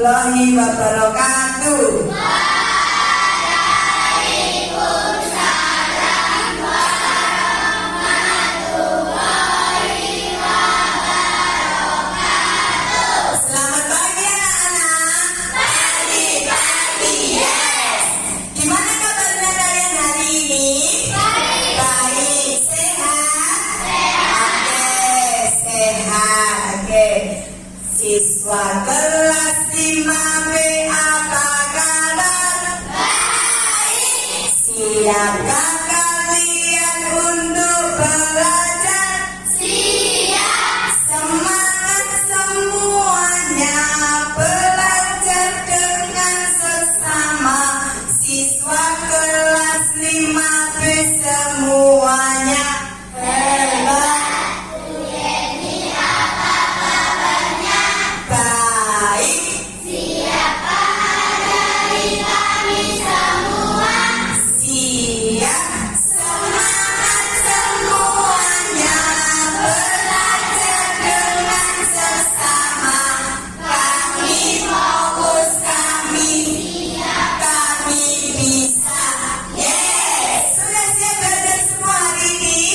warahmatullahi wabarakatuh. Waalaikumsalam warahmatullahi wabarakatuh. Selamat pagi anak-anak. Pagi, yes. Gimana kabarnya kalian hari ini? Baik. Baik, sehat? Sehat. Oke, sehat. Oke. Siswa kelas 5B apa kabar? Baik. Siapkah kalian untuk belajar? Siap. Semangat semuanya belajar dengan sesama. Siswa kelas 5B semuanya hebat. Ini apa kabarnya? Baik. Siapa dari kami semua? Siap. Semangat semuanya belajar dengan sesama. Kami fokus, kami siap, kami bisa. Yes. Sudah siap belajar semua hari ini?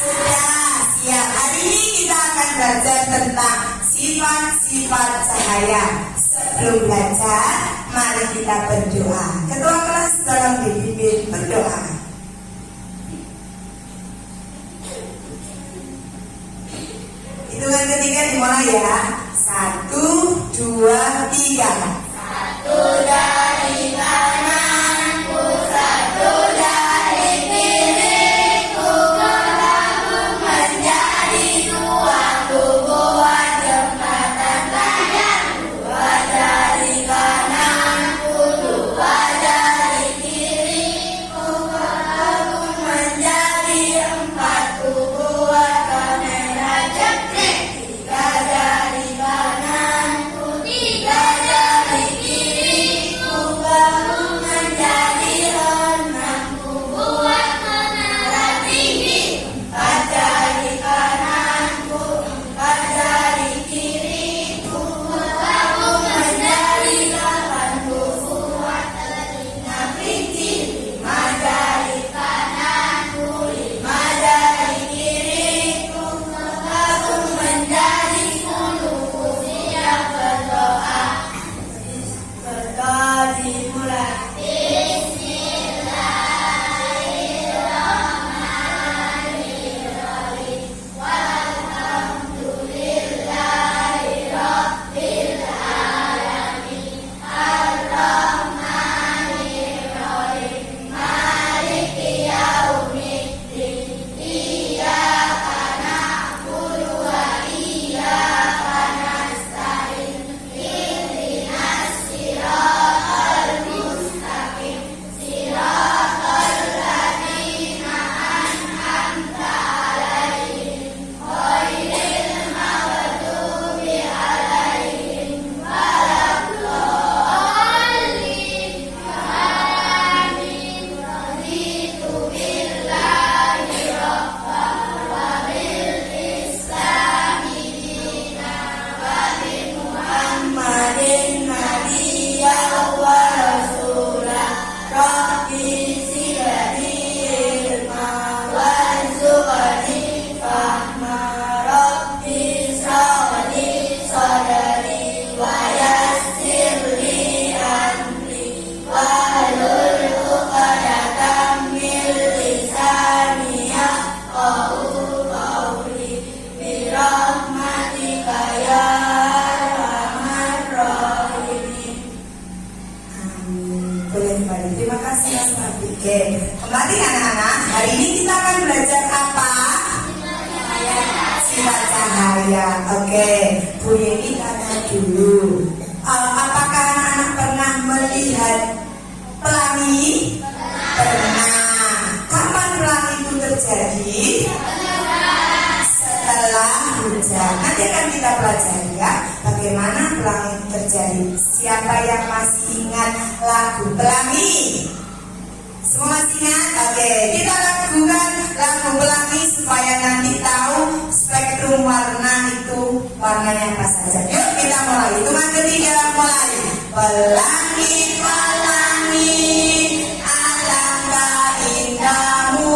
Sudah siap. Hari ini kita akan belajar tentang sifat-sifat cahaya. Sebelum belajar, mari kita berdoa. Ketua kelas tolong dipimpin berdoa. Hitungan ketiga dimulai ya. 1, 2, 3. Satu dari kananku, satu dari kiriku, bergabung menjadi dua kubu jembatan layang. Dua dari kananku, dua dari kiriku, bergabung menjadi empat kubu kamera jepret. Tiga dari kananku, tiga dari kiriku, gabung menjadi enam kubu menara tinggi. Empat dari kananku, empat dari kiriku, gabung menjadi delapan kubu telinga kelinci. Lima dari kananku, lima dari kiriku, gabung menjadi 10 kursi yang berdoa. Berdoa dimulai. Bismillahirrahmanirrahim. Walhamdulillahirabbil alamin. Ar-Rahmanirrahim. Maliki yaumiddin. Iyyaka na'budu wa iyyaka nasta'in. Ihdinas siratal mustaqim. Siratal ladzina an'amta 'alaihim ghairil maghdubi 'alaihim waladdallin. Amin. Raditu billahi rabban wa bil islami dinan wa bi Muhammadin nabiyyan wa rasulah. Rabbi zidni ilma warzuqni fahma. Rabbi shrah li sadri wa yassir li amri wahlul 'uqdatam min lisani yafqahu qawli. Birahmatika ya arhamar rahimin. Amin. Boleh kembali. Terima kasih Mas Nabi. Oke, kembali anak-anak. Hari ini kita akan belajar apa? Sifat cahaya. Oke, Bu Yeni tanya dulu. Apakah anak-anak pernah melihat pelangi? Pernah. Kapan pelangi itu terjadi? Setelah hujan. Nanti akan kita pelajari ya, bagaimana pelangi itu terjadi. Siapa yang masih ingat lagu pelangi? Semua masih ingat? Oke, kita lakukan lagu pelangi supaya nanti tahu spektrum warna itu warnanya apa saja. Yuk kita mulai. Hitungan ketiga mulai. Pelangi, pelangi, alangkah indahmu,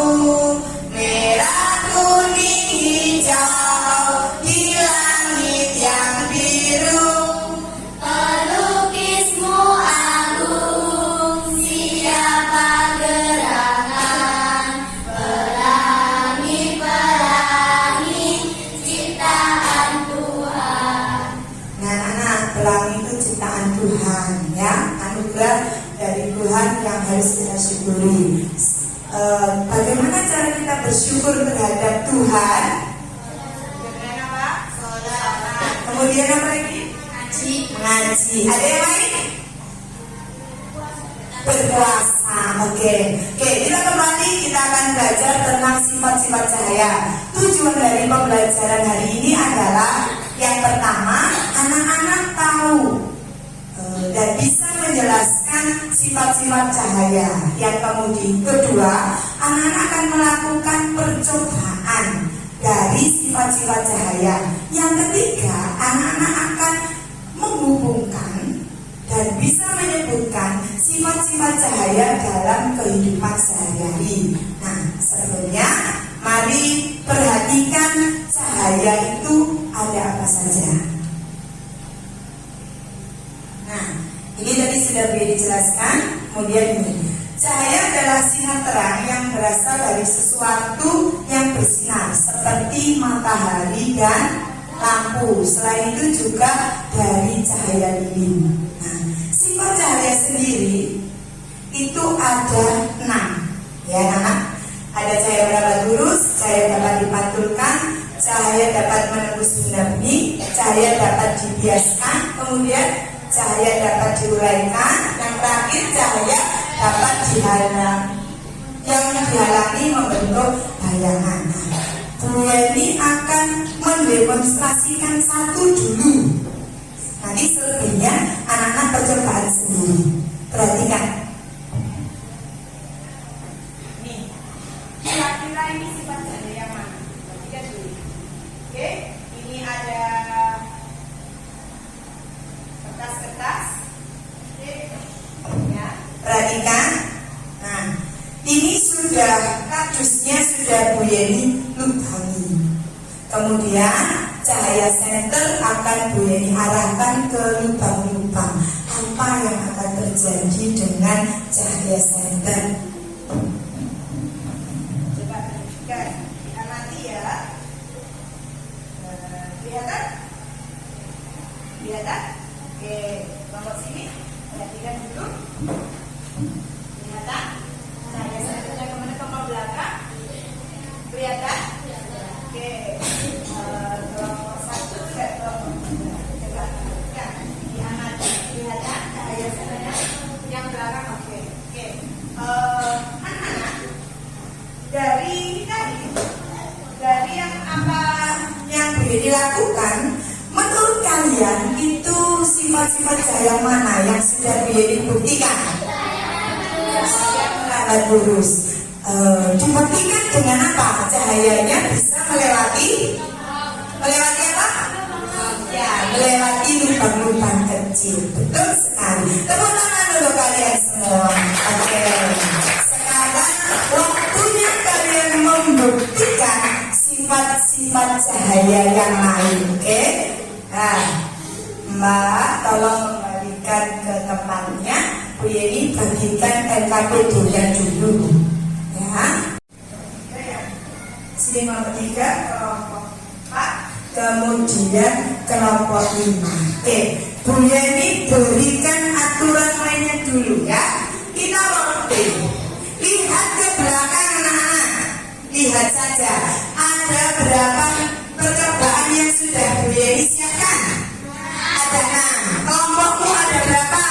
merah, kuning, hijau, di langit yang biru. Pelukismu agung, siapa gerangan? Pelangi, pelangi, ciptaan Tuhan. Nah, anak pelangi itu ciptaan Tuhan, ya, anugerah dari Tuhan yang harus kita syukuri. Bagaimana cara kita bersyukur terhadap Tuhan? Dengan apa? Sholat. Kemudian apa lagi? Mengaji. Ada yang lain? Berpuasa. Oke, kita kembali, kita akan belajar tentang sifat-sifat cahaya. Tujuan dari pembelajaran hari ini adalah yang pertama, anak-anak tahu dan bisa menjelaskan sifat-sifat cahaya. Yang kemudian kedua, anak-anak akan melakukan percobaan dari sifat-sifat cahaya. Yang ketiga, anak-anak akan menghubungkan dan bisa menyebutkan sifat-sifat cahaya dalam kehidupan sehari-hari. Nah, sebelumnya mari perhatikan cahaya itu ada apa saja. Nah, ini tadi sudah dijelaskan. Kemudian ini, cahaya adalah sinar terang yang berasal dari sesuatu yang bersinar seperti matahari dan lampu. Selain itu juga dari cahaya lilin. Nah, sifat cahaya sendiri itu ada 6, ya anak. Ada cahaya berdapat lurus, cahaya dapat dipantulkan, cahaya dapat menembus benda-benda, cahaya dapat dibiaskan, kemudian cahaya dapat diuraikan, yang terakhir cahaya dapat yang dihalangi membentuk bayangan. Bu Yeni akan mendemonstrasikan satu dulu. Nanti selebihnya anak-anak percobaan sendiri. Perhatikan. Nih, kira-kira ini sifat cahaya yang mana? Perhatikan dulu. Oke, ini ada kertas-kertas. Oke, ya. Perhatikan. Nah, ini sudah kardusnya sudah Bu Yeni lubangi. Kemudian cahaya senter akan Bu Yeni arahkan ke lubang-lubang. Apa yang akan terjadi dengan cahaya senter? Coba perhatikan, diamati ya. Kelihatan? Kelihatan? Oke, kelompok sini. Perhatikan dulu. Kelihatan? Cahaya senternya kemana? Ke belakang. Kelihatan? Oke. Kelompok satu juga kelompok dua. Coba perhatikan. Diamati. Kelihatan cahaya senternya yang belakang. Oke. Anak-anak, dari yang apa yang dilakukan, menurut kalian itu sifat-sifat cahaya mana yang sudah dibuktikan? Cahaya lurus. Dibuktikan dengan apa? Cahayanya bisa melewati apa? Ya, melewati lubang-lubang kecil. Betul sekali. Tepuk tangan untuk kalian semua. Oke. Sekarang waktunya kalian membuktikan sifat-sifat cahaya yang lain. Oke? Nah, Mbak, tolong kembalikan ke tempatnya. Bu Yeni bagikan NKPD-nya dulu. Ya. Sini nomor 3, kelompok 4, kemudian kelompok 5. Oke, Bu Yeni berikan aturan mainnya dulu ya. Kita rotate. Lihat ke belakang anak-anak. Lihat saja, ada berapa percobaan yang sudah Bu Yeni siapkan? Ada 6. Kelompokmu ada berapa?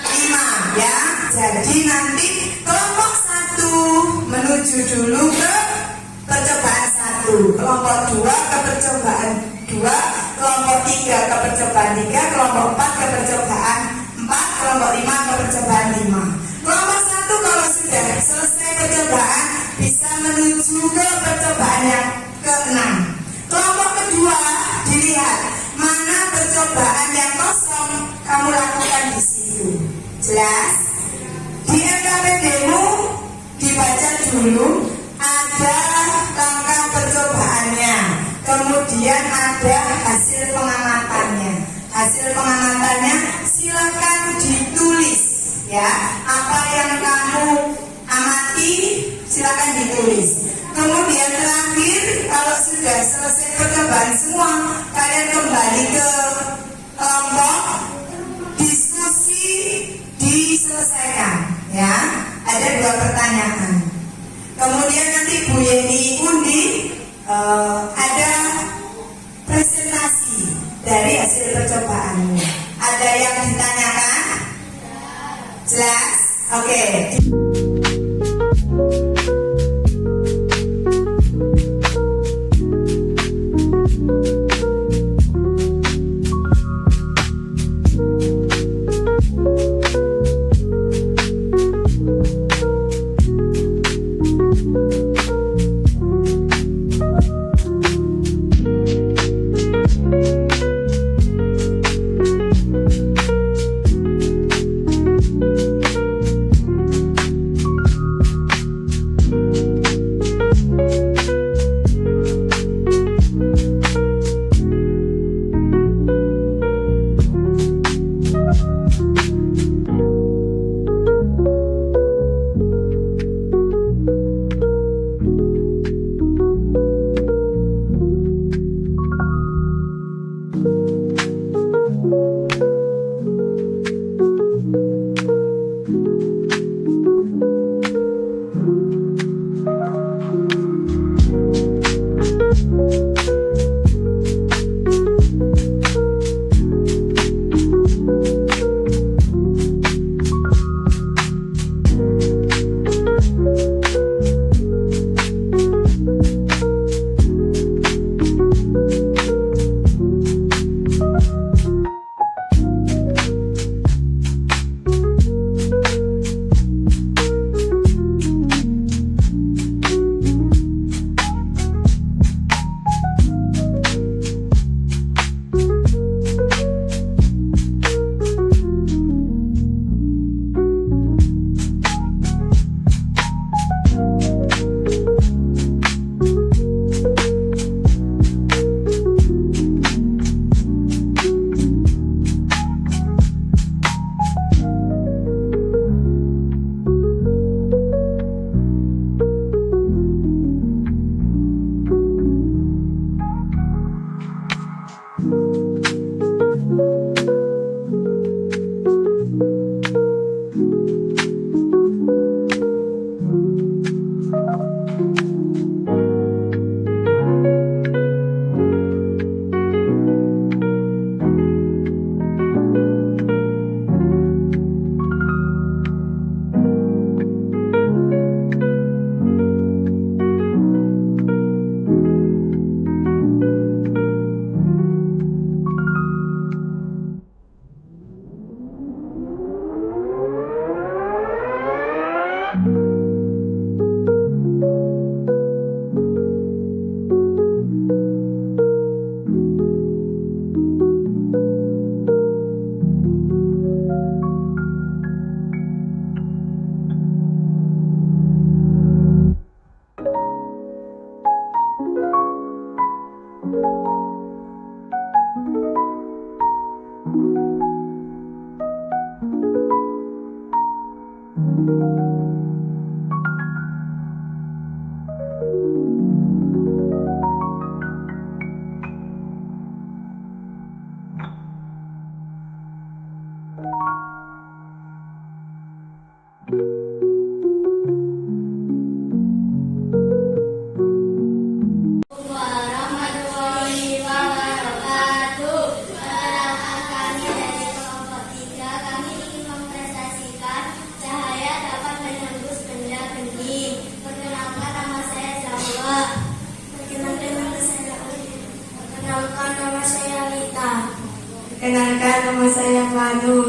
5 ya. Jadi nanti kelompok 1 menuju dulu ke percobaan 1, kelompok 2 ke percobaan 2, kelompok 3 ke percobaan 3, kelompok 4 ke percobaan 4, kelompok 5 ke percobaan 5. Kelompok 1 kalau sudah sudah selesai percobaan bisa menuju ke percobaan yang keenam. Kelompok kedua dilihat mana percobaan yang kosong kamu lakukan di situ. Jelas? Di LKPD-mu dibaca dulu ada langkah percobaannya, kemudian ada hasil pengamatannya. Hasil pengamatannya silakan ditulis ya. Apa yang kamu amati silakan ditulis. Kemudian terakhir kalau sudah selesai percobaan semua, kalian kembali ke kelompok, diskusi diselesaikan ya. Ada 2 pertanyaan. Kemudian nanti Bu Yeni undi ada presentasi dari hasil percobaanmu. Ada yang ditanyakan? Jelas? Oke. Warahmatullahi wabarakatuh. Perkenalkan kami dari kelompok 3. Kami ingin mempresentasikan cahaya dapat menembus benda bening. Perkenalkan nama saya Jawa. Perkenalkan nama saya Lita. Perkenalkan nama saya Manu.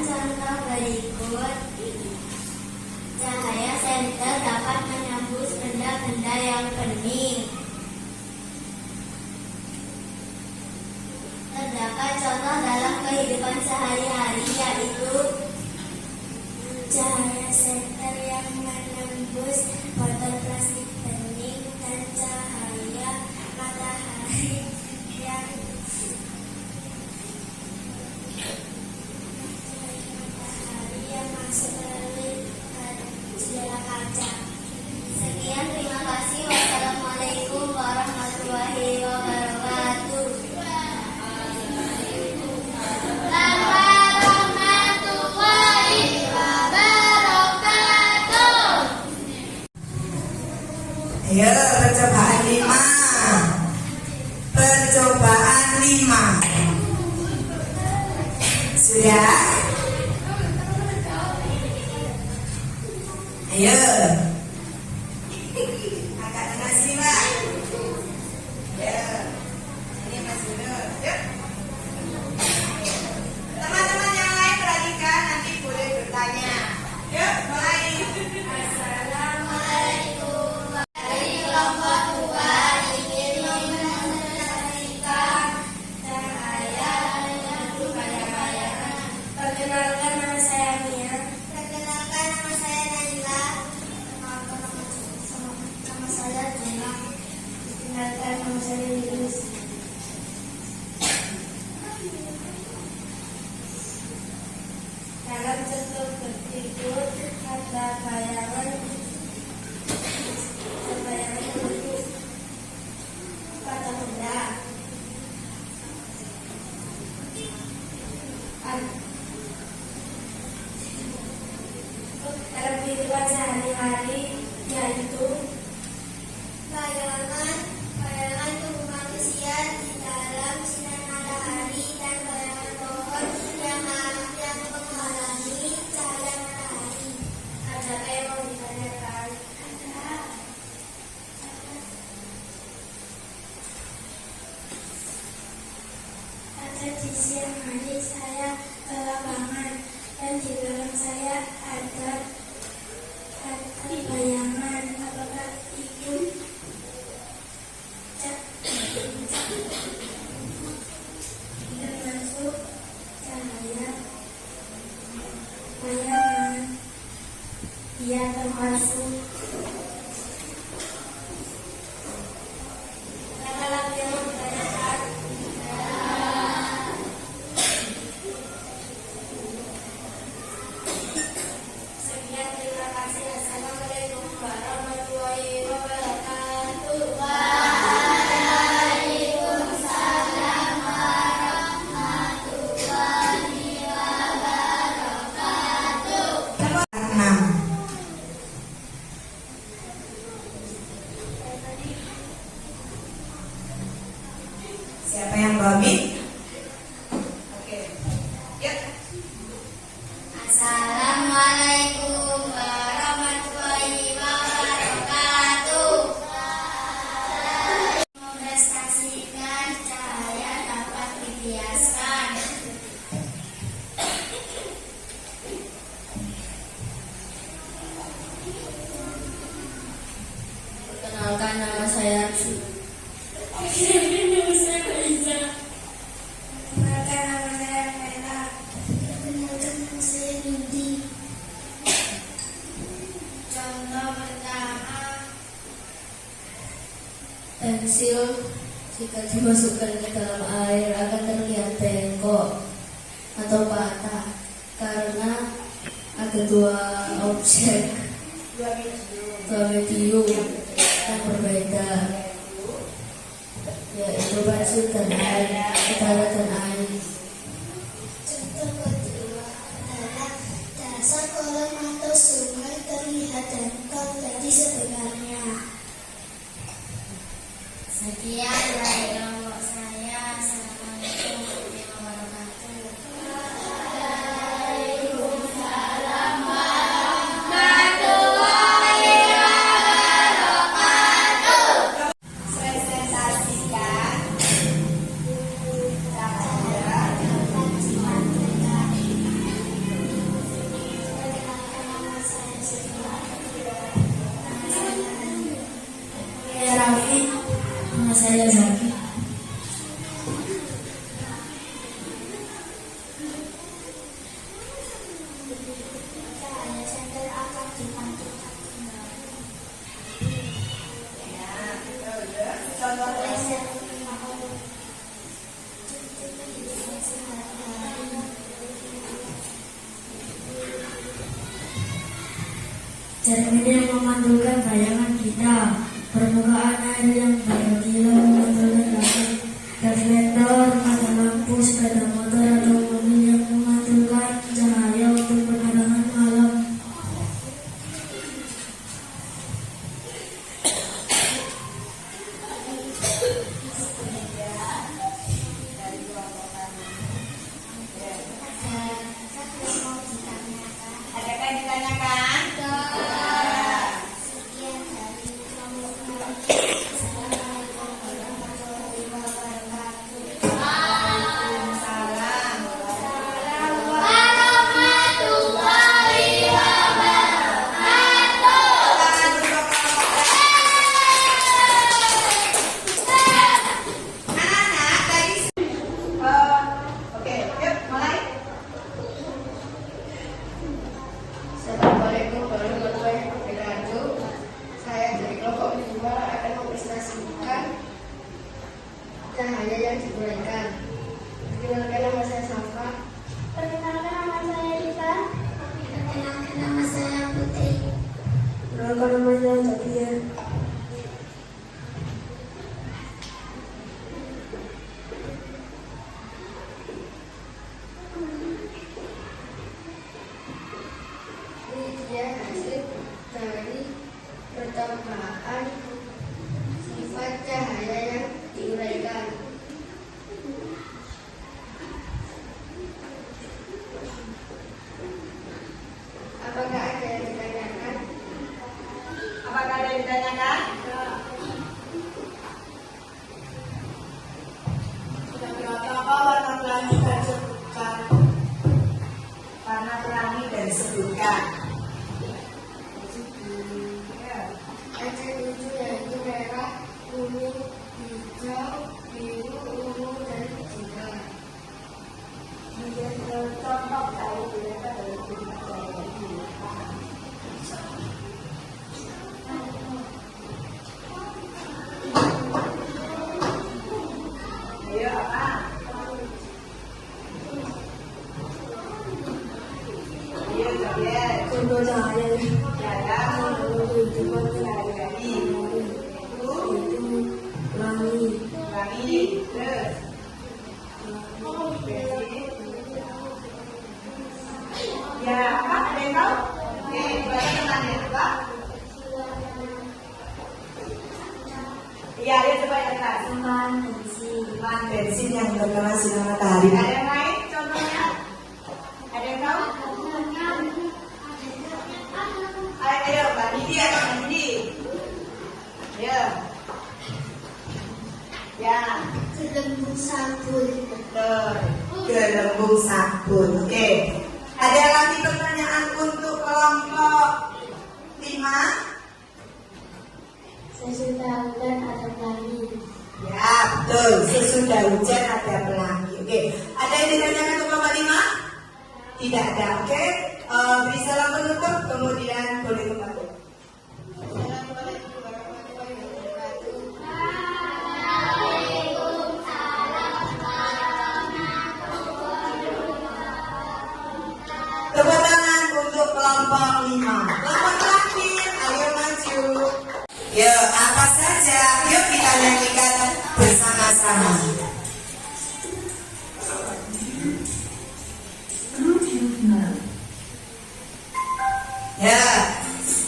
contoh berikut. Cahaya senter dapat menembus benda-benda yang bening. Terdapat contoh dalam kehidupan sehari-hari, yaitu cahaya senter yang menembus botol plastik bening dan cahaya matahari yang masuk melalui jendela kaca. Sekian, terima kasih. Wassalamualaikum warahmatullahi wabarakatuh. Ayo, percobaan 5. Percobaan 5. Sudah? Ayo. Kakak nasi, Pak. Ya. Ini Mas Nur. Yuk. Teman-teman yang lain perhatikan, nanti boleh bertanya. Yuk, mulai. Assalamualaikum. Dari kelompok 2 ingin menyaksikan cahaya yang berbayar-bayaran. Perkenalkan, nama saya Mia. Perkenalkan, nama saya Naila. Nama saya Jena. Perkenalkan, nama saya Yunus. Dalam contoh berikut ada bayangan bentuk pada benda. Dalam kehidupan sehari-hari, yaitu bayangan tubuh manusia di dalam sinar matahari dan bayangan pohon yang menghalangi cahaya matahari. Ada yang mau ditanyakan? Ada di siang hari saya ke lapangan dan di belakang saya ada bayangan. Apakah itu termasuk cahaya bayangan? Ia termasuk. Ada lagi yang mau ditanyakan? Sekian, terima kasih. Assalamualaikum warahmatullahi wabarakatuh. Waalaikumsalam warahmatullahi wabarakatuh. 6. Siapa yang bawa mic? Oke. Yuk. Assalamualaikum warahmatullahi wabarakatuh. Prestasikan cahaya dapat dibiaskan. Perkenalkan, nama saya Arsu. Perkenalkan, nama saya Mela. Perkenalkan, nama saya Nindi. Contoh pertama, pensil jika dimasukkan ke dalam air akan terlihat bengkok atau patah karena ada dua objek, dua medium yang berbeda, yaitu pensil dan air, udara dan air. Contoh kedua adalah dasar kolam atau sungai terlihat dangkal dari sebenarnya. Sekian dari kelompok saya. Assalamualaikum warahmatullahi wabarakatuh. Waalaikumsalam warahmatullahi wabarakatuh. Presentasikan cahaya saya Zaki. Cahaya senter akan dipantulkan kembali. Ya, betul. Contohnya. Cermin yang memantulkan bayangan kita, permukaan air yang berkilau memantulkan langit, reflektor, mata lampu, sepeda motor atau mobil yang memantulkan cahaya untuk penerangan malam. Adakah yang ditanyakan? Sekian dari kelompok kami. Assalamualaikum warahmatullahi wabarakatuh. Salam. Anak-anak tadi oke, yuk mulai. Assalamualaikum warahmatullahi wabarakatuh. Saya dari kelompok 2 akan mempresentasikan cahaya yang diuraikan. Perkenalkan nama saya Safa. Perkenalkan nama saya Rita. Perkenalkan nama saya Putri. Perkenalkan nama saya Zakia. Ini dia hasil dari percobaan sifat cahaya yang diuraikan. Apakah ada yang ditanyakan? Apakah ada yang ditanyakan? Kenapa warna pelangi dan sebutkan? Warna pelangi dan sebutkan. Ya. Ada 7 yaitu merah, kuning, hijau, biru, ungu, dan hijau. Contoh dari mereka dari ini. Ayo apa? Ayo Javier. Contoh cahaya Dalam kehidupan sehari-hari itu pelangi. pelangi. Terus ya, apa? Ada yang tahu? Oke, baca temannya, coba. Iya, dia coba yang atas. Teman bensin. Teman bensin yang terkena sinar matahari. Ada yang lain contohnya? Ada yang tahu? Ayo, Mbak Didi atau Mbak Didi? Ayo. Ya, Gelembung sabun. betul. Gelembung sabun. Oke. Ada lagi pertanyaan untuk kelompok 5? Sesudah hujan ada pelangi. Ya, betul. Sesudah hujan ada pelangi. Oke. Ada yang ditanyakan untuk kelompok 5? Tidak ada. Oke. Beri salam penutup, kemudian boleh kembali. Assalamualaikum warahmatullahi wabarakatuh. Tepuk tangan untuk kelompok 5. Kelompok terakhir, ayo maju. Yuk, apa saja? Yuk kita nyanyikan bersama-sama. Ya,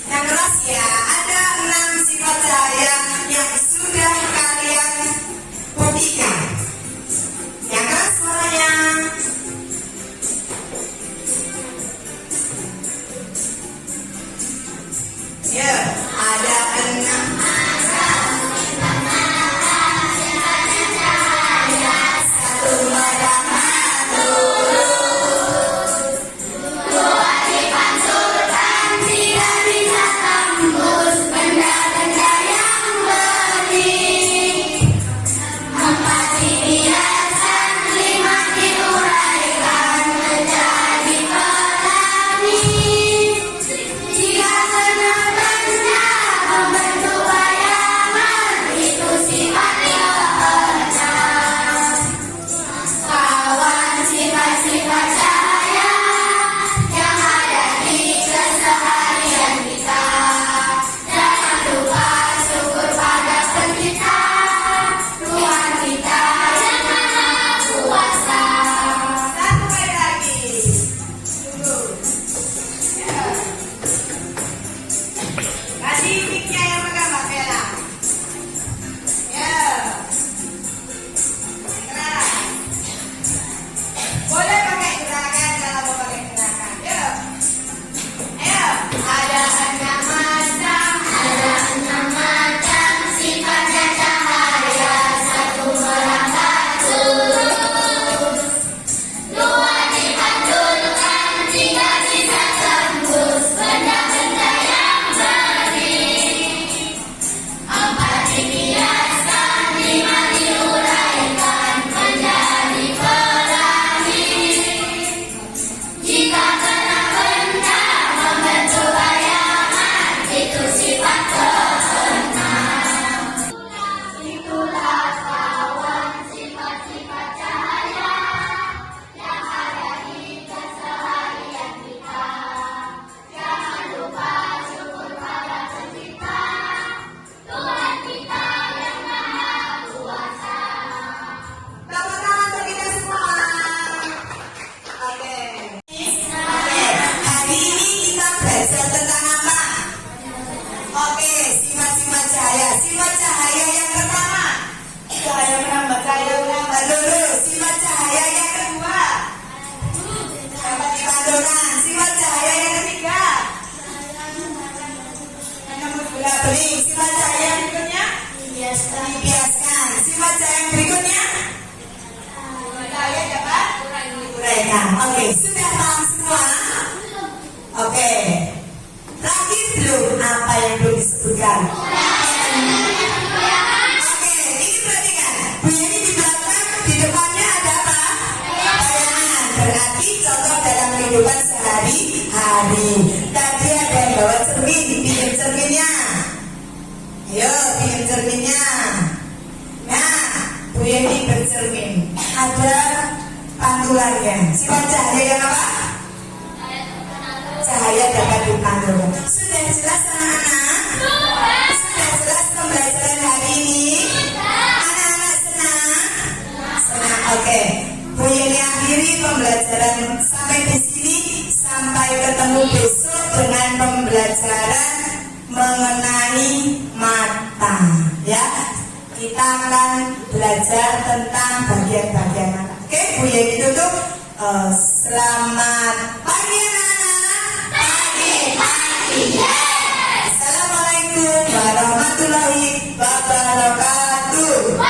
yang keras ya. Ada 6 sifat cahaya yang sudah kalian buktikan. Yang keras suaranya. Ya, ada 6. Satu pada turun, dua dipansurkan sinar. kehidupan sehari-hari. Tadi ada yang bawa cermin, pinjam cerminnya. Ayo, pinjam cerminnya. Nah, Bu Yeni bercermin. Ada pantulannya. Sifat cahaya yang apa? Cahaya dapat dipantulkan. Sudah jelas anak-anak? Sudah jelas pembelajaran hari ini? Anak-anak senang? Senang, oke. Bu Yeni akhiri pembelajaran sampai di sini. Sampai ketemu besok dengan pembelajaran mengenai mata. Ya, kita akan belajar tentang bagian-bagian mata. Oke, Bu Yeni tutup. Selamat pagi anak-anak. Pagi. Assalamualaikum warahmatullahi wabarakatuh.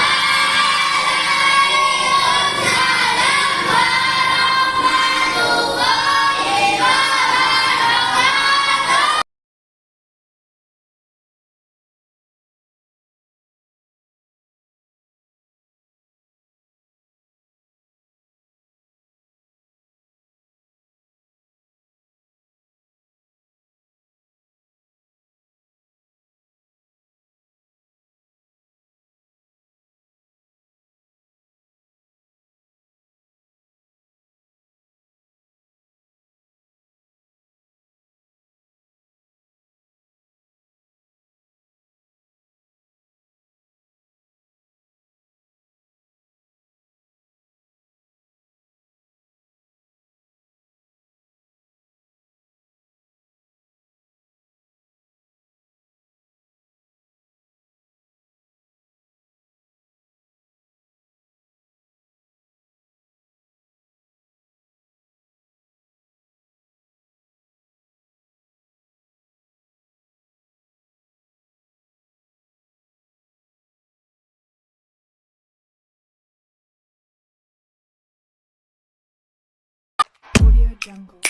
Audio Jungle.